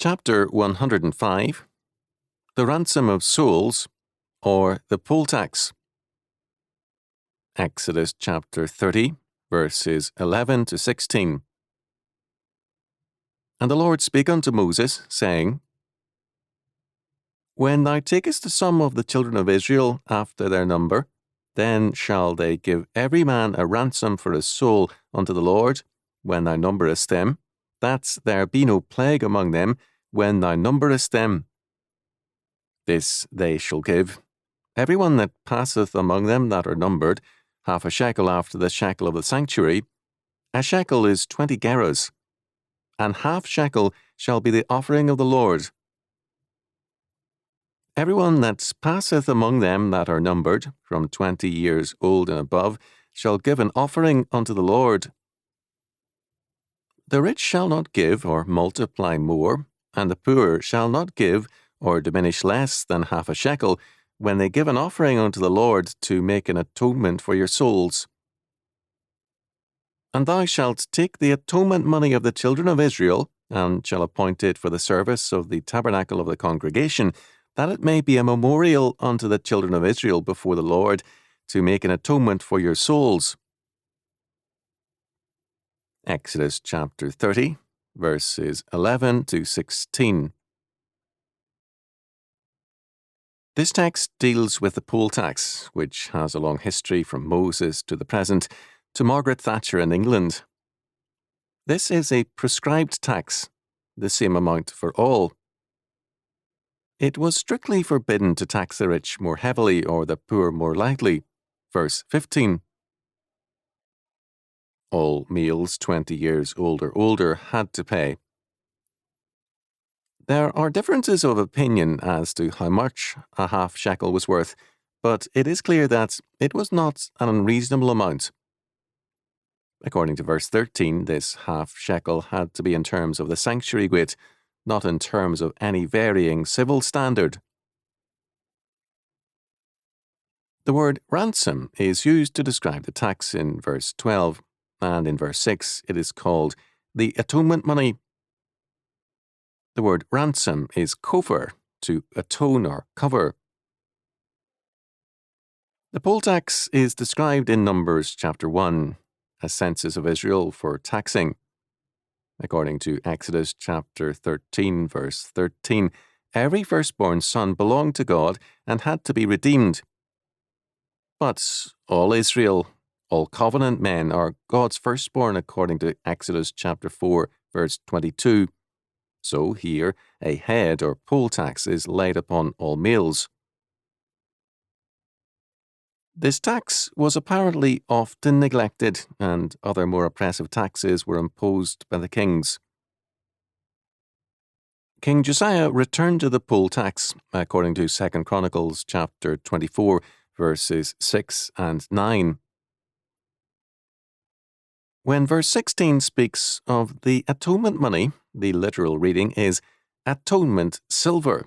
Chapter 105, The Ransom of Souls, or the Poll Tax. Exodus chapter 30, verses 11 to 16. And the Lord spake unto Moses, saying, When thou takest the sum of the children of Israel after their number, then shall they give every man a ransom for his soul unto the Lord, when thou numberest them, that there be no plague among them, when thou numberest them. This they shall give, every one that passeth among them that are numbered, half a shekel after the shekel of the sanctuary. A shekel is 20 gerahs, and half shekel shall be the offering of the Lord. Every one that passeth among them that are numbered, from 20 years old and above, shall give an offering unto the Lord. The rich shall not give or multiply more, and the poor shall not give or diminish less than half a shekel, when they give an offering unto the Lord to make an atonement for your souls. And thou shalt take the atonement money of the children of Israel, and shall appoint it for the service of the tabernacle of the congregation, that it may be a memorial unto the children of Israel before the Lord, to make an atonement for your souls. Exodus chapter 30, verses 11 to 16. This text deals with the poll tax, which has a long history from Moses to the present, to Margaret Thatcher in England. This is a prescribed tax, the same amount for all. It was strictly forbidden to tax the rich more heavily or the poor more lightly. Verse 15. All males 20 years old or older had to pay. There are differences of opinion as to how much a half shekel was worth, but it is clear that it was not an unreasonable amount. According to verse 13, this half shekel had to be in terms of the sanctuary weight, not in terms of any varying civil standard. The word ransom is used to describe the tax in verse 12, and in verse 6 it is called the atonement money. The word ransom is kofar, to atone or cover. The poll tax is described in Numbers chapter 1, a census of Israel for taxing. According to Exodus chapter 13, verse 13, every firstborn son belonged to God and had to be redeemed. But all Israel, all covenant men, are God's firstborn according to Exodus chapter 4, verse 22. So here, a head or poll tax is laid upon all males. This tax was apparently often neglected, and other more oppressive taxes were imposed by the kings. King Josiah returned to the poll tax, according to 2 Chronicles chapter 24, verses 6 and 9. When verse 16 speaks of the atonement money, the literal reading is atonement silver.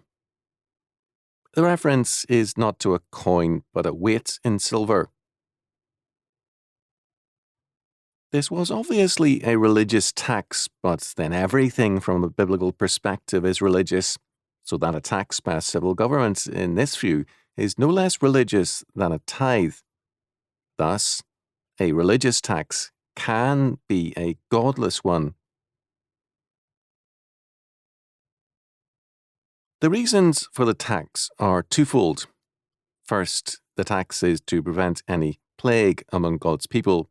The reference is not to a coin, but a weight in silver. This was obviously a religious tax, but then everything from a biblical perspective is religious, so that a tax by a civil government, in this view, is no less religious than a tithe. Thus, a religious tax can be a godless one. The reasons for the tax are twofold. First, the tax is to prevent any plague among God's people.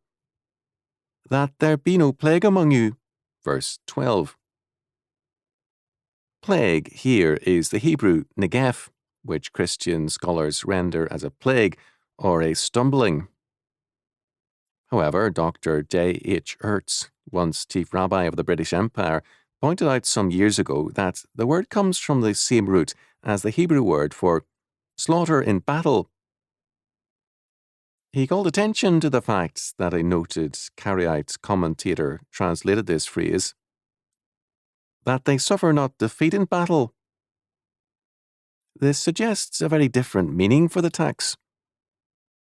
That there be no plague among you, verse 12. Plague here is the Hebrew negef, which Christian scholars render as a plague or a stumbling. However, Dr. J.H. Ertz, once Chief Rabbi of the British Empire, pointed out some years ago that the word comes from the same root as the Hebrew word for slaughter in battle. He called attention to the fact that a noted Karaite commentator translated this phrase, that they suffer not defeat in battle. This suggests a very different meaning for the tax.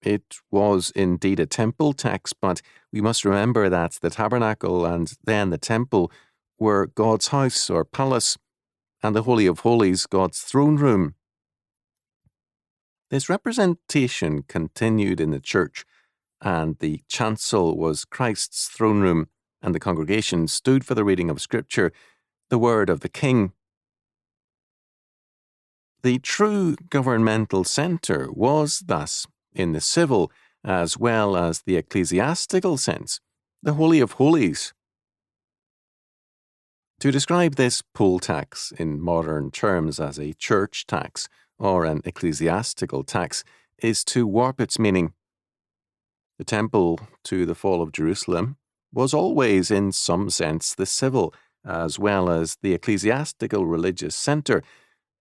It was indeed a temple tax, but we must remember that the tabernacle and then the temple were God's house or palace, and the Holy of Holies God's throne room. This representation continued in the church, and the chancel was Christ's throne room, and the congregation stood for the reading of Scripture, the word of the King. The true governmental centre was thus, in the civil as well as the ecclesiastical sense, the Holy of Holies. To describe this poll tax in modern terms as a church tax or an ecclesiastical tax is to warp its meaning. The temple, to the fall of Jerusalem, was always in some sense the civil as well as the ecclesiastical religious centre,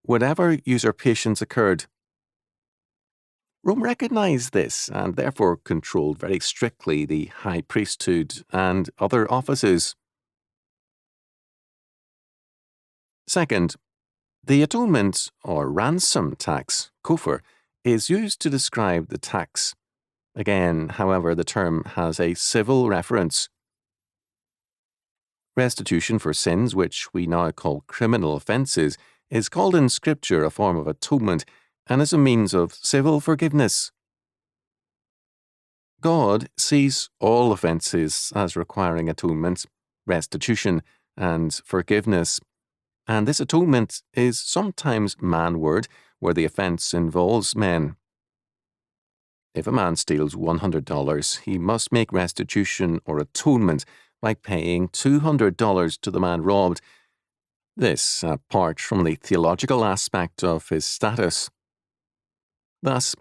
whenever usurpations occurred. Rome recognized this and therefore controlled very strictly the high priesthood and other offices. Second, the atonement or ransom tax, kofar, is used to describe the tax. Again, however, the term has a civil reference. Restitution for sins, which we now call criminal offences, is called in Scripture a form of atonement and is a means of civil forgiveness. God sees all offences as requiring atonement, restitution, and forgiveness, and this atonement is sometimes manward, where the offence involves men. If a man steals $100, he must make restitution or atonement by paying $200 to the man robbed. This, apart from the theological aspect of his status. Thus,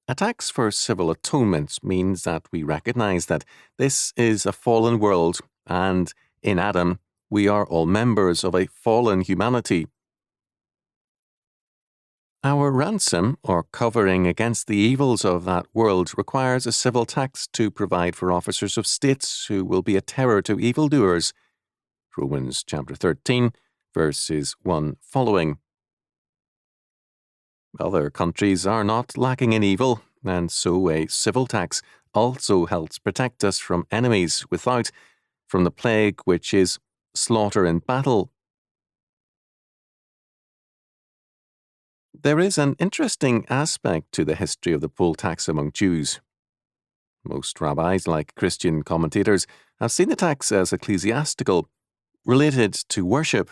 a tax for civil atonement means that we recognize that this is a fallen world, and in Adam, we are all members of a fallen humanity. Our ransom, or covering against the evils of that world, requires a civil tax to provide for officers of states who will be a terror to evildoers. Romans chapter 13, verses 1 following. Other countries are not lacking in evil, and so a civil tax also helps protect us from enemies without, from the plague which is slaughter in battle. There is an interesting aspect to the history of the poll tax among Jews. Most rabbis, like Christian commentators, have seen the tax as ecclesiastical, related to worship.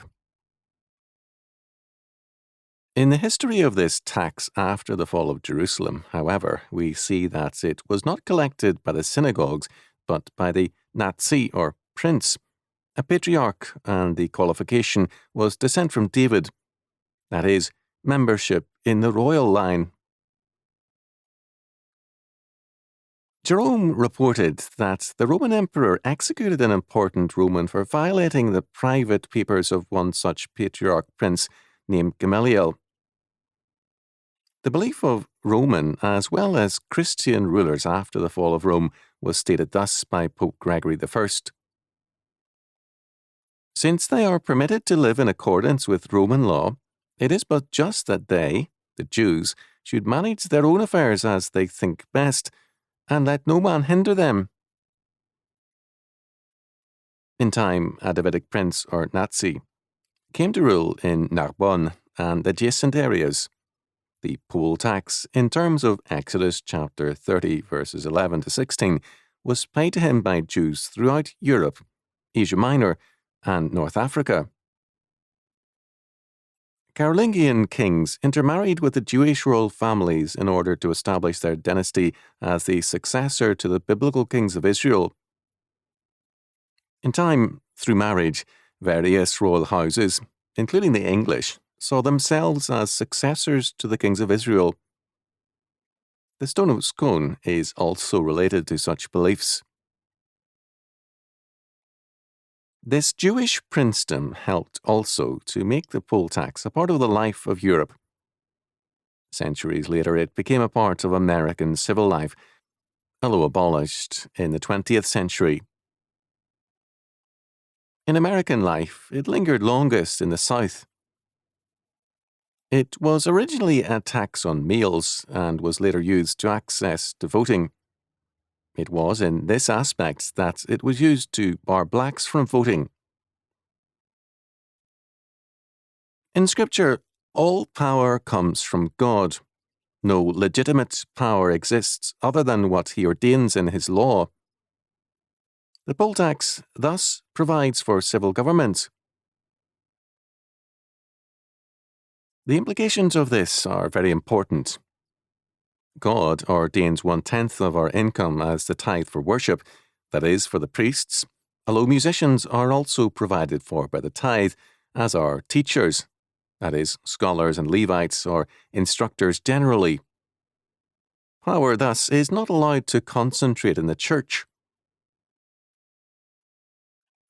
In the history of this tax after the fall of Jerusalem, however, we see that it was not collected by the synagogues, but by the Nazi or prince, a patriarch, and the qualification was descent from David, that is, membership in the royal line. Jerome reported that the Roman emperor executed an important Roman for violating the private papers of one such patriarch prince named Gamaliel. The belief of Roman as well as Christian rulers after the fall of Rome was stated thus by Pope Gregory I. Since they are permitted to live in accordance with Roman law, it is but just that they, the Jews, should manage their own affairs as they think best, and let no man hinder them. In time, a Davidic prince or Nazi came to rule in Narbonne and adjacent areas. The poll tax, in terms of Exodus chapter 30, verses 11 to 16, was paid to him by Jews throughout Europe, Asia Minor, and North Africa. Carolingian kings intermarried with the Jewish royal families in order to establish their dynasty as the successor to the biblical kings of Israel. In time, through marriage, various royal houses, including the English, saw themselves as successors to the kings of Israel. The Stone of Scone is also related to such beliefs. This Jewish princedom helped also to make the poll tax a part of the life of Europe. Centuries later, it became a part of American civil life, although abolished in the 20th century. In American life, it lingered longest in the South. It was originally a tax on meals and was later used to access to voting. It was in this aspect that it was used to bar blacks from voting. In Scripture, all power comes from God. No legitimate power exists other than what he ordains in his law. The poll tax thus provides for civil government. The implications of this are very important. God ordains 1/10 of our income as the tithe for worship, that is, for the priests, although musicians are also provided for by the tithe, as are teachers, that is, scholars and Levites or instructors generally. Power thus is not allowed to concentrate in the church.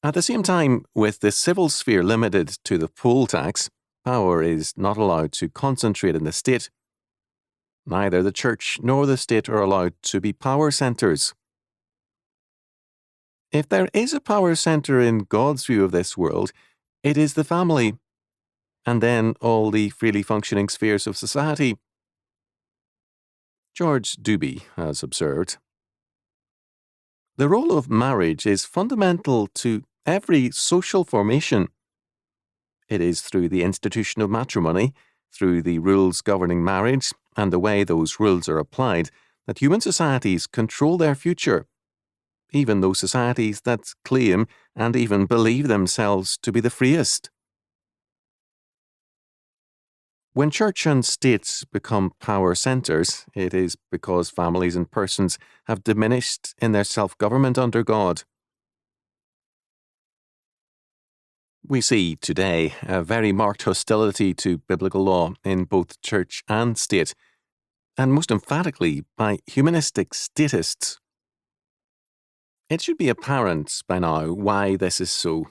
At the same time, with the civil sphere limited to the poll tax, power is not allowed to concentrate in the state. Neither the church nor the state are allowed to be power centers. If there is a power center in God's view of this world, it is the family, and then all the freely functioning spheres of society. George Dewey has observed, "The role of marriage is fundamental to every social formation. It is through the institution of matrimony, through the rules governing marriage, and the way those rules are applied, that human societies control their future, even those societies that claim and even believe themselves to be the freest." When church and state become power centers, it is because families and persons have diminished in their self-government under God. We see today a very marked hostility to biblical law in both church and state, and most emphatically by humanistic statists. It should be apparent by now why this is so.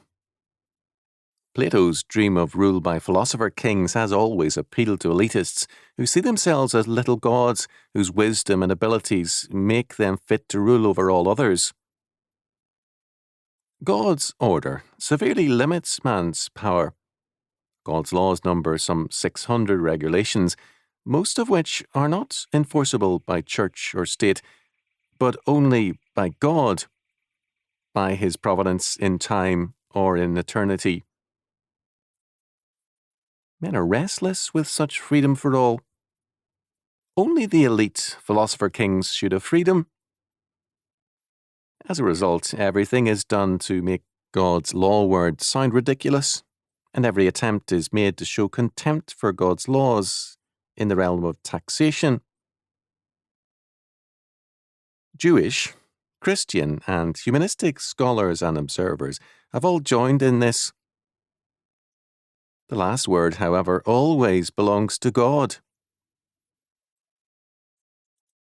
Plato's dream of rule by philosopher kings has always appealed to elitists who see themselves as little gods whose wisdom and abilities make them fit to rule over all others. God's order severely limits man's power. God's laws number some 600 regulations, most of which are not enforceable by church or state, but only by God, by his providence in time or in eternity. Men are restless with such freedom for all. Only the elite philosopher kings should have freedom. As a result, everything is done to make God's law word sound ridiculous, and every attempt is made to show contempt for God's laws in the realm of taxation. Jewish, Christian, and humanistic scholars and observers have all joined in this. The last word, however, always belongs to God.